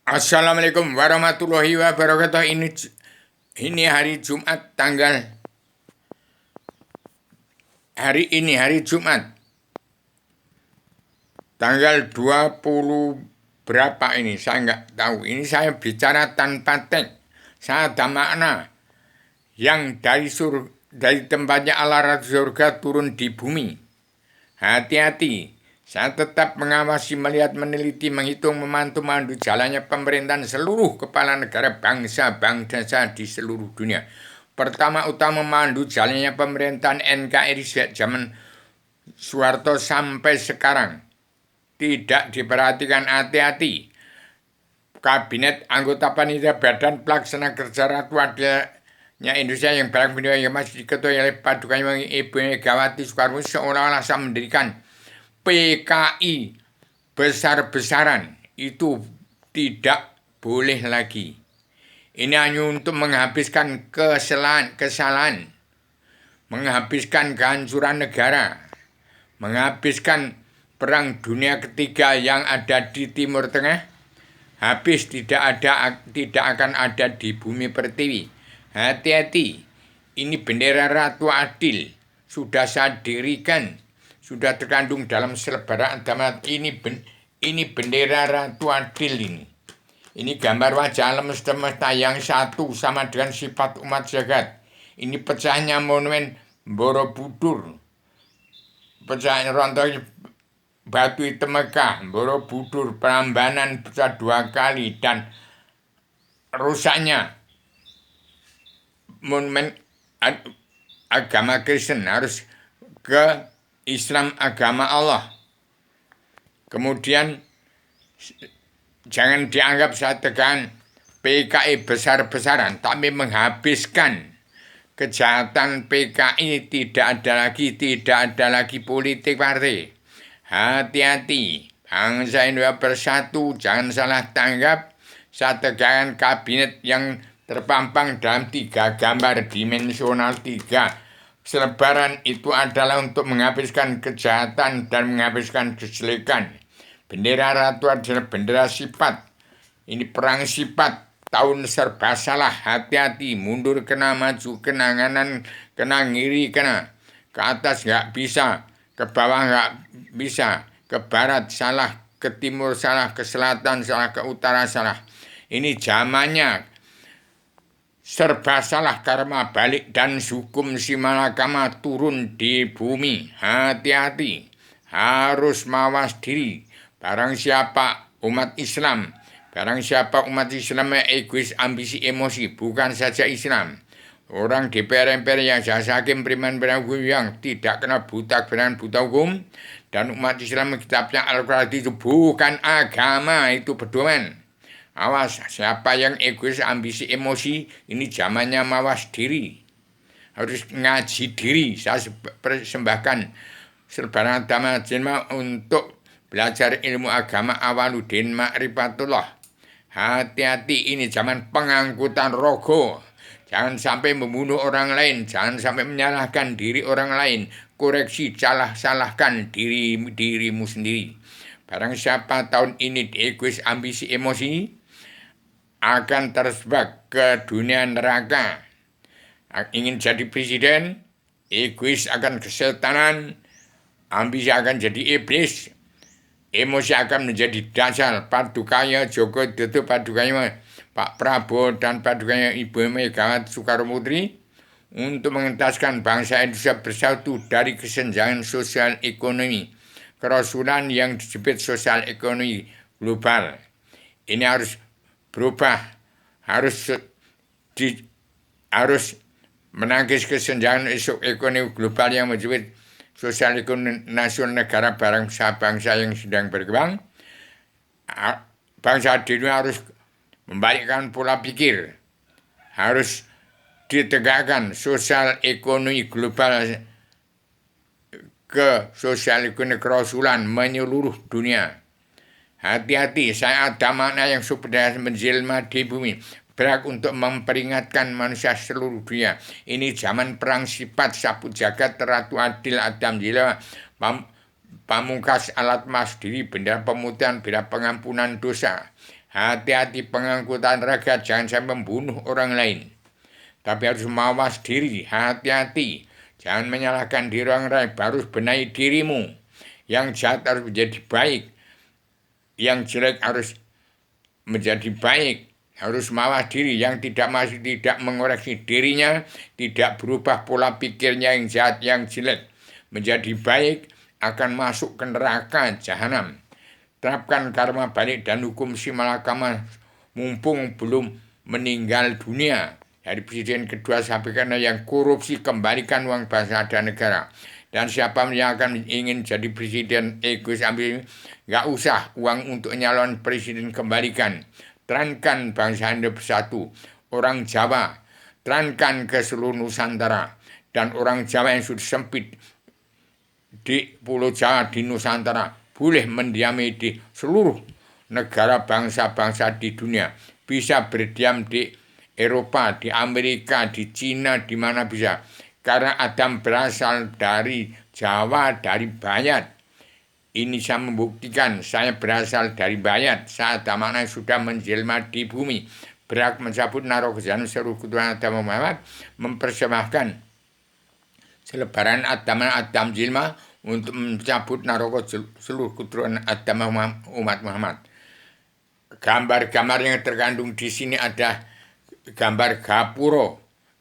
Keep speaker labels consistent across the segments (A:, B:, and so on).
A: Assalamualaikum warahmatullahi wabarakatuh. Ini hari Jumat hari Jumat tanggal 20 berapa ini, saya nggak tahu. Ini saya bicara tanpa teks. Saya ada makna yang dari tempatnya Allah surga turun di bumi. Hati-hati. Saya tetap mengawasi, melihat, meneliti, menghitung, memantau, memandu jalannya pemerintahan seluruh kepala negara bangsa di seluruh dunia. Pertama utama memandu jalannya pemerintahan NKRI sejak zaman Soeharto sampai sekarang. Tidak diperhatikan, hati-hati. Kabinet anggota panitia badan pelaksana kerja Ratu Adilnya Indonesia yang barang bendera yang masih diketuai oleh Paduka Ibu Megawati Soekarno seolah-olah mendirikan PKI besar-besaran. Itu tidak boleh lagi. Ini hanya untuk menghabiskan kesalahan, menghabiskan kehancuran negara, menghabiskan perang dunia ketiga yang ada di Timur Tengah. Habis tidak akan ada di bumi pertiwi. Hati-hati. Ini bendera Ratu Adil sudah saya dirikan, sudah terkandung dalam selebaran agama. Ini bendera Ratu Adil ini. Ini gambar wajah alam semesta yang satu sama dengan sifat umat jagat. Ini pecahnya monumen Borobudur. Pecahnya rontohnya Batu Hitam Mekah, Borobudur, Prambanan pecah 2 kali, dan rusaknya monumen agama Kristen harus ke Islam, agama Allah. Kemudian jangan dianggap saya tekan PKI besar-besaran, tapi menghabiskan kejahatan PKI. Tidak ada lagi politik partai. Hati-hati, bangsa Indonesia bersatu, jangan salah tanggap. Saya tegakkan kabinet yang terpampang dalam 3 gambar dimensional 3. Selebaran itu adalah untuk menghabiskan kejahatan dan menghabiskan kejelekan. Bendera Ratu adalah bendera sifat. Ini perang sifat, tahun serba salah. Hati-hati, mundur kena, maju kena, kanan kena, ngiri kena. Ke atas nggak bisa, ke bawah nggak bisa, ke barat salah, ke timur salah, ke selatan salah, ke utara salah. Ini zamannya serba salah, karma balik dan hukum si malakama turun di bumi. Hati-hati, harus mawas diri. Barang siapa umat Islam egois, ambisi, emosi, bukan saja Islam. Orang DPR-MPR yang jasa hakim, priman yang tidak kena buta hukum, dan umat Islam kitabnya Al-Quran itu bukan agama, itu pedoman. Awas, siapa yang egois, ambisi, emosi, ini zamannya mawas diri. Harus ngaji diri. Saya persembahkan selebaran agama jenma untuk belajar ilmu agama Awaludin Ma'rifatullah. Hati-hati, ini zaman pengangkutan rogo. Jangan sampai membunuh orang lain, jangan sampai menyalahkan diri orang lain. Koreksi, salahkan dirimu sendiri. Barang siapa tahun ini egois, ambisi, emosi, akan tersebab ke dunia neraka. Ingin jadi presiden, egois akan kesetanan, ambisi akan jadi iblis, emosi akan menjadi dasar. Padukanya Joko Widodo, padukanya Pak Prabowo, dan padukanya Ibu Megawati Soekarno Putri untuk mengentaskan bangsa Indonesia bersatu dari kesenjangan sosial ekonomi, kerasulan yang dijepit sosial ekonomi global. Ini harus berubah, harus menangkis kesenjangan ekonomi global yang menjepit sosial ekonomi nasional negara bangsa yang sedang berkembang. Bangsa di dunia harus membalikkan pola pikir, harus ditegakkan sosial ekonomi global ke sosial ekonomi kerasulan menyeluruh dunia. Hati-hati, saya ada makna yang sudah menjelma di bumi, berhak untuk memperingatkan manusia seluruh dunia. Ini zaman perang sifat, sapu jagat, Ratu Adil, Adam Jila, Pamungkas alat mas diri, bendera pemutihan, bendera pengampunan dosa. Hati-hati pengangkutan raga, jangan sampai membunuh orang lain. Tapi harus mawas diri, hati-hati. Jangan menyalahkan diri orang lain, harus benahi dirimu. Yang jahat harus menjadi baik. Yang jelek harus menjadi baik. Harus mawas diri. Yang masih tidak mengoreksi dirinya, tidak berubah pola pikirnya yang jahat, yang jelek menjadi baik, akan masuk ke neraka jahanam. Terapkan karma balik dan hukum si malakama mumpung belum meninggal dunia. Dari presiden kedua sampaikan yang korupsi, kembalikan uang bangsa dan negara. Dan siapa yang akan ingin jadi presiden egois ambil, nggak usah uang untuk nyalon presiden, kembalikan. Terangkan bangsa Anda bersatu. Orang Jawa, terangkan ke seluruh Nusantara. Dan orang Jawa yang sudah sempit di Pulau Jawa, di Nusantara, boleh mendiami di seluruh negara bangsa-bangsa di dunia. Bisa berdiam di Eropa, di Amerika, di Cina, di mana bisa. Karena Adam berasal dari Jawa, dari Bayat. Ini saya membuktikan saya berasal dari Bayat. Saat Damana sudah menjelma di bumi. Berhak mencabut naruh kejalan seluruh keturunan Adam Muhammad. Mempersembahkan selebaran Adam Jilma untuk mencabut naroko seluruh keturunan Adam umat Muhammad. Gambar-gambar yang terkandung di sini ada gambar gapura,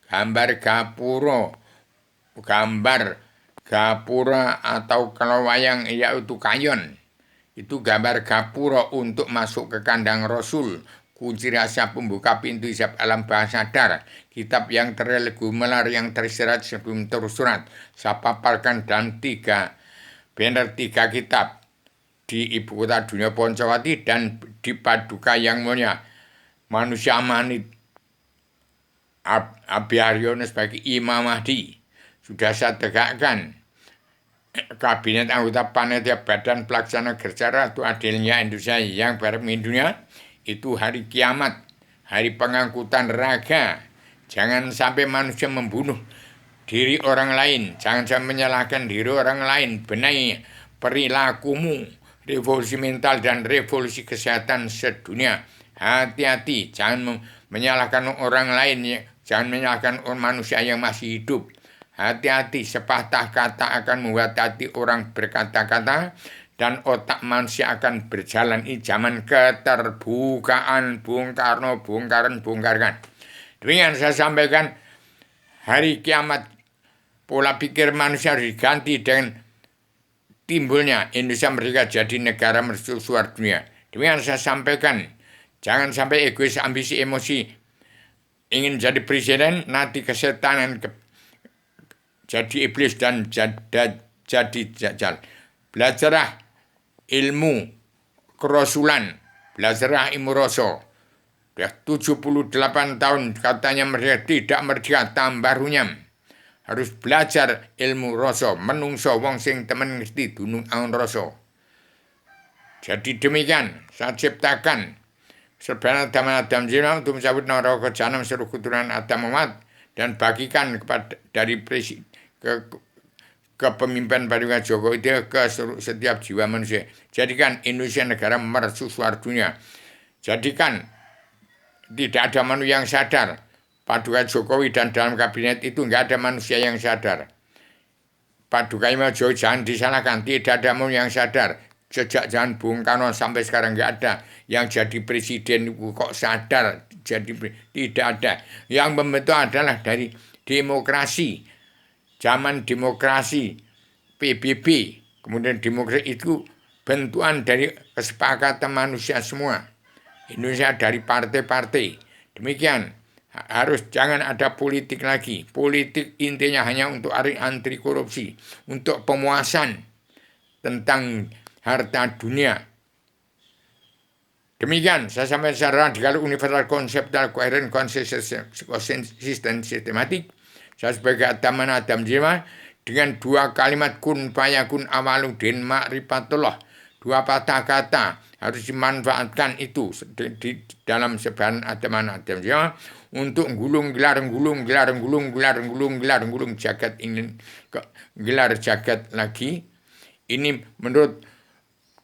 A: gambar gapura atau kalau wayang yaitu kayon. Itu gambar gapura untuk masuk ke kandang Rasul. Kunci rahasia pembuka pintu hisab alam bahasa sadar. Kitab yang terregular yang tersirat sebelum terus surat. Saya paparkan dalam tiga kitab. Di ibu kota dunia Poncowati dan di Paduka yang mulia. Manusia Manit Abhyaryono sebagai Imam Mahdi. Sudah saya tegakkan. Kabinet anggota panitia badan pelaksana kerja Ratu Adilnya Indonesia yang berpemimpin dunia. Itu hari kiamat, hari pengangkutan raga. Jangan sampai manusia membunuh diri orang lain. Jangan sampai menyalahkan diri orang lain. Benahi perilakumu. Revolusi mental dan revolusi kesehatan sedunia. Hati-hati. Jangan menyalahkan orang lain. Jangan menyalahkan manusia yang masih hidup. Hati-hati. Sepatah kata akan membuat hati orang berkata-kata. Dan otak manusia akan berjalan di zaman keterbukaan. Bung Karno, bongkarkan. Demikian saya sampaikan, hari kiamat pola pikir manusia harus diganti dengan timbulnya Indonesia merdeka jadi negara mercusuar dunia. Demikian saya sampaikan, jangan sampai egois, ambisi, emosi, ingin jadi presiden, nanti kesetanan, jadi iblis dan jadi jajal. Belajarlah ilmu kerasulan, belajarlah ilmu rasa. Sudah 78 tahun katanya merdeka, tidak merdeka, tambah runyam. Harus belajar ilmu rasa, menungso wong sing temen mesti dunung aun rasa. Jadi demikian saya ciptakan sebenarnya Adam Jilma untuk mencabut neraka jahanam seluruh keturunan Adam Muhammad dan bagikan kepada dari presiden kepemimpinan Paduka Jokowi itu ke setiap jiwa manusia. Jadikan Indonesia negara mercusuar dunia. Jadikan tidak ada manusia yang sadar. Paduka Jokowi dan dalam kabinet itu nggak ada manusia yang sadar. Paduka Imam Jokowi jangan disalahkan. Tidak ada manusia yang sadar. Sejak zaman Bung Karno sampai sekarang nggak ada yang jadi presiden kok sadar. Tidak ada. Yang membentuk adalah dari demokrasi. Zaman demokrasi PBB, kemudian demokrasi itu bentukan dari kesepakatan manusia semua. Indonesia dari partai-partai. Demikian, harus jangan ada politik lagi. Politik intinya hanya untuk anti korupsi, untuk pemuasan tentang harta dunia. Demikian, saya sampaikan secara radikal, universal, konseptual, koheren, konsisten, sistematik. Saya sebagai Adam Jilma dengan dua kalimat kun fayakun awaludin ma'rifatullah. Dua patah kata harus dimanfaatkan itu di dalam sebaran Adam Jilma untuk gulung gelar jagat ingin gelar jagat lagi. Ini menurut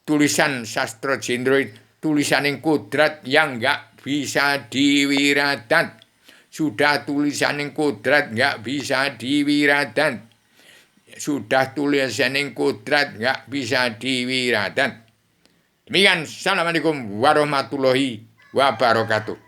A: tulisan sastra Jendroid, tulisaning kodrat yang nggak bisa diwiradan. Sudah tulisaning kodrat nggak bisa diwiradan. Sudah tulisaning kodrat nggak bisa diwiradan. Demikian, Assalamualaikum warahmatullahi wabarakatuh.